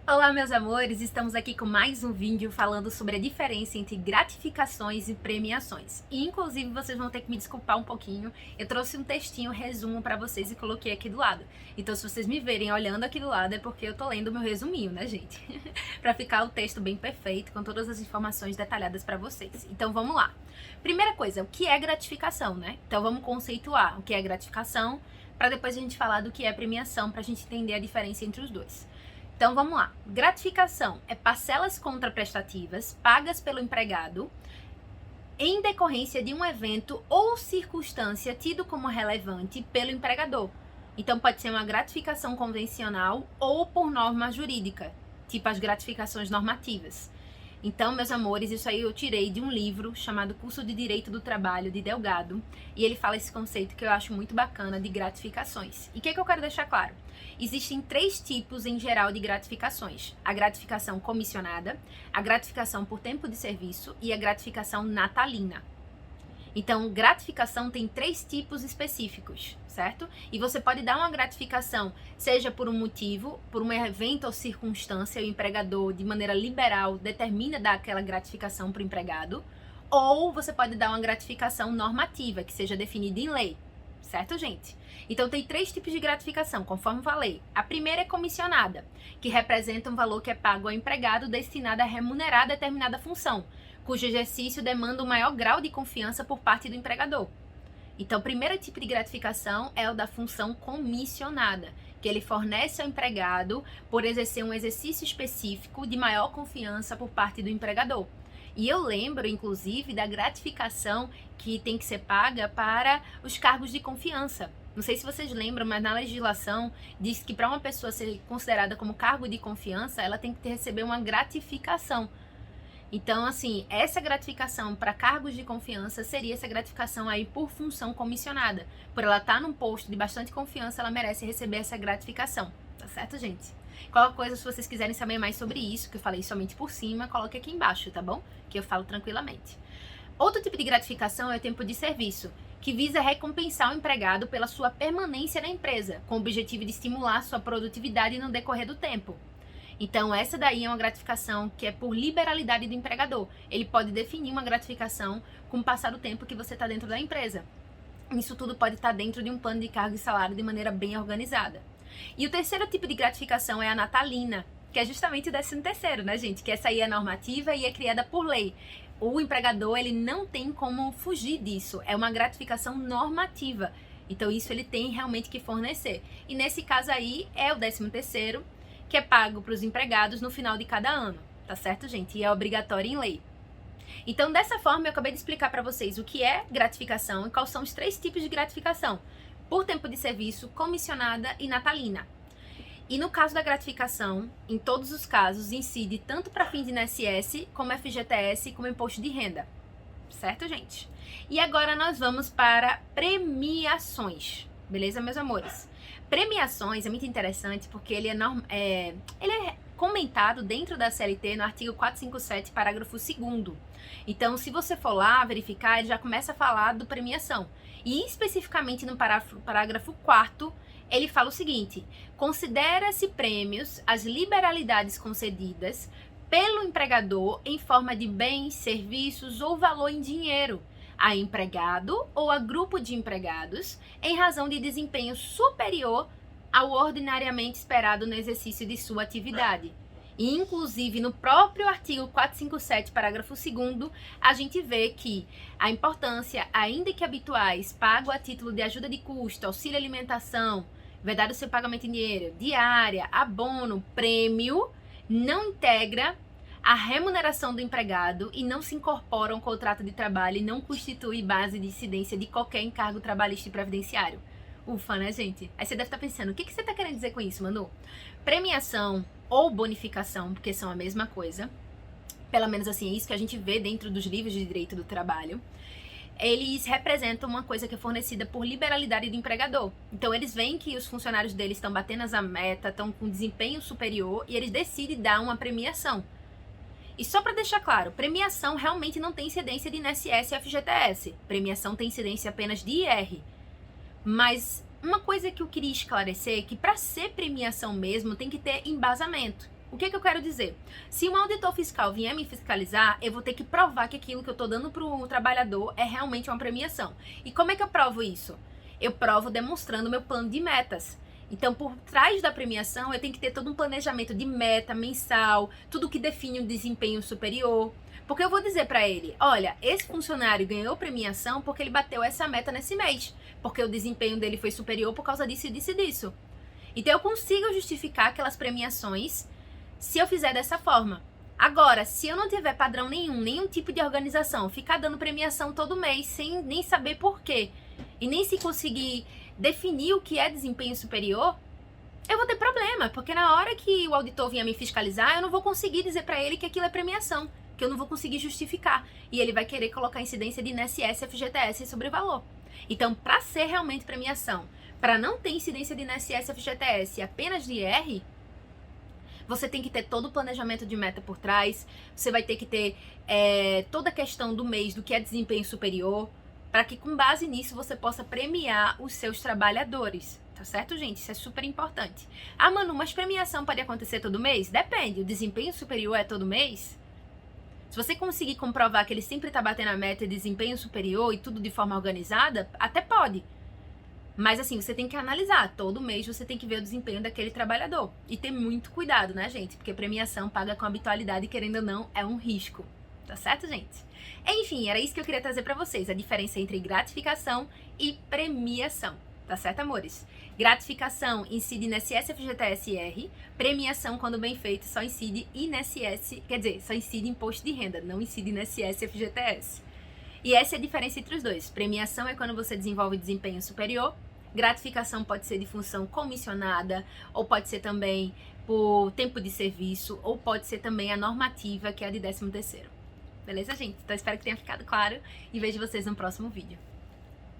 Olá, meus amores! Estamos aqui com mais um vídeo falando sobre a diferença entre gratificações e premiações. E, inclusive, vocês vão ter que me desculpar um pouquinho. Eu trouxe um textinho, resumo para vocês e coloquei aqui do lado. Então, se vocês me verem olhando aqui do lado, é porque eu tô lendo o meu resuminho, né, gente? Para ficar o texto bem perfeito, com todas as informações detalhadas para vocês. Então, vamos lá. Primeira coisa, o que é gratificação, né? Então, vamos conceituar o que é gratificação, para depois a gente falar do que é premiação, para a gente entender a diferença entre os dois. Então vamos lá. Gratificação é parcelas contraprestativas pagas pelo empregado em decorrência de um evento ou circunstância tido como relevante pelo empregador. Então pode ser uma gratificação convencional ou por norma jurídica, tipo as gratificações normativas. Então, meus amores, isso aí eu tirei de um livro chamado Curso de Direito do Trabalho, de Delgado, e ele fala esse conceito que eu acho muito bacana de gratificações. E o que eu quero deixar claro? Existem 3 tipos em geral de gratificações: a gratificação comissionada, a gratificação por tempo de serviço e a gratificação natalina. Então, gratificação tem 3 tipos específicos, certo? E você pode dar uma gratificação, seja por um motivo, por um evento ou circunstância, o empregador, de maneira liberal, determina dar aquela gratificação para o empregado, ou você pode dar uma gratificação normativa, que seja definida em lei, certo, gente? Então, tem 3 tipos de gratificação, conforme falei. A primeira é comissionada, que representa um valor que é pago ao empregado destinado a remunerar determinada função, cujo exercício demanda um maior grau de confiança por parte do empregador. Então, o primeiro tipo de gratificação é o da função comissionada, que ele fornece ao empregado por exercer um exercício específico de maior confiança por parte do empregador. E eu lembro, inclusive, da gratificação que tem que ser paga para os cargos de confiança. Não sei se vocês lembram, mas na legislação diz que para uma pessoa ser considerada como cargo de confiança, ela tem que receber uma gratificação. Então, assim, essa gratificação para cargos de confiança seria essa gratificação aí por função comissionada. Por ela estar num posto de bastante confiança, ela merece receber essa gratificação. Tá certo, gente? Qualquer coisa, se vocês quiserem saber mais sobre isso, que eu falei somente por cima, coloque aqui embaixo, tá bom? Que eu falo tranquilamente. Outro tipo de gratificação é o tempo de serviço, que visa recompensar o empregado pela sua permanência na empresa, com o objetivo de estimular sua produtividade no decorrer do tempo. Então, essa daí é uma gratificação que é por liberalidade do empregador. Ele pode definir uma gratificação com o passar do tempo que você está dentro da empresa. Isso tudo pode estar dentro de um plano de cargo e salário de maneira bem organizada. E o terceiro tipo de gratificação é a natalina, que é justamente o 13º, né, gente? Que essa aí é normativa e é criada por lei. O empregador, ele não tem como fugir disso. É uma gratificação normativa. Então, isso ele tem realmente que fornecer. E nesse caso aí, é o 13º, que é pago para os empregados no final de cada ano, tá certo, gente? E é obrigatório em lei. Então, dessa forma, eu acabei de explicar para vocês o que é gratificação e quais são os 3 tipos de gratificação: por tempo de serviço, comissionada e natalina. E no caso da gratificação, em todos os casos, incide tanto para fins de INSS, como FGTS, como imposto de renda. Certo, gente? E agora nós vamos para premiações. Beleza, meus amores? Premiações é muito interessante porque ele é comentado dentro da CLT no artigo 457, parágrafo 2º. Então, se você for lá verificar, ele já começa a falar do premiação. E especificamente no parágrafo 4º, ele fala o seguinte: considera-se prêmios as liberalidades concedidas pelo empregador em forma de bens, serviços ou valor em dinheiro a empregado ou a grupo de empregados em razão de desempenho superior ao ordinariamente esperado no exercício de sua atividade. E, inclusive, no próprio artigo 457, parágrafo 2º, a gente vê que a importância, ainda que habituais, pago a título de ajuda de custo, auxílio alimentação, vedado seu pagamento em dinheiro, diária, abono, prêmio, não integra a remuneração do empregado e não se incorpora a um contrato de trabalho e não constitui base de incidência de qualquer encargo trabalhista e previdenciário. Ufa, né, gente? Aí você deve estar pensando, o que você está querendo dizer com isso, Manu? Premiação ou bonificação, porque são a mesma coisa, pelo menos assim, é isso que a gente vê dentro dos livros de direito do trabalho, eles representam uma coisa que é fornecida por liberalidade do empregador. Então, eles veem que os funcionários deles estão batendo a meta, estão com desempenho superior e eles decidem dar uma premiação. E só para deixar claro, premiação realmente não tem incidência de INSS e FGTS. Premiação tem incidência apenas de IR. Mas uma coisa que eu queria esclarecer é que para ser premiação mesmo tem que ter embasamento. O que eu quero dizer? Se um auditor fiscal vier me fiscalizar, eu vou ter que provar que aquilo que eu tô dando pro trabalhador é realmente uma premiação. E como é que eu provo isso? Eu provo demonstrando meu plano de metas. Então, por trás da premiação, eu tenho que ter todo um planejamento de meta mensal, tudo que define um desempenho superior. Porque eu vou dizer para ele, olha, esse funcionário ganhou premiação porque ele bateu essa meta nesse mês, porque o desempenho dele foi superior por causa disso e disso e disso. Então, eu consigo justificar aquelas premiações se eu fizer dessa forma. Agora, se eu não tiver padrão nenhum tipo de organização, ficar dando premiação todo mês sem nem saber por quê, e nem se conseguir definir o que é desempenho superior, eu vou ter problema, porque na hora que o auditor vier me fiscalizar, eu não vou conseguir dizer para ele que aquilo é premiação, que eu não vou conseguir justificar, e ele vai querer colocar incidência de INSS, FGTS sobre o valor. Então, para ser realmente premiação, para não ter incidência de INSS, FGTS e apenas de IR, você tem que ter todo o planejamento de meta por trás, você vai ter que ter toda a questão do mês, do que é desempenho superior, para que com base nisso você possa premiar os seus trabalhadores, tá certo, gente? Isso é super importante. Ah, Manu, mas premiação pode acontecer todo mês? Depende, o desempenho superior é todo mês? Se você conseguir comprovar que ele sempre tá batendo a meta de desempenho superior e tudo de forma organizada, até pode. Mas assim, você tem que analisar, todo mês você tem que ver o desempenho daquele trabalhador. E ter muito cuidado, né, gente? Porque premiação paga com habitualidade, querendo ou não, é um risco. Tá certo, gente? Enfim, era isso que eu queria trazer pra vocês, a diferença entre gratificação e premiação. Tá certo, amores? Gratificação incide INSS, FGTS e IR. Premiação, quando bem feito, só incide INSS, quer dizer, só incide imposto de renda, não incide INSS e FGTS. E essa é a diferença entre os dois. Premiação é quando você desenvolve desempenho superior. Gratificação pode ser de função comissionada, ou pode ser também por tempo de serviço, ou pode ser também a normativa, que é a de 13º. Beleza, gente? Então espero que tenha ficado claro e vejo vocês no próximo vídeo.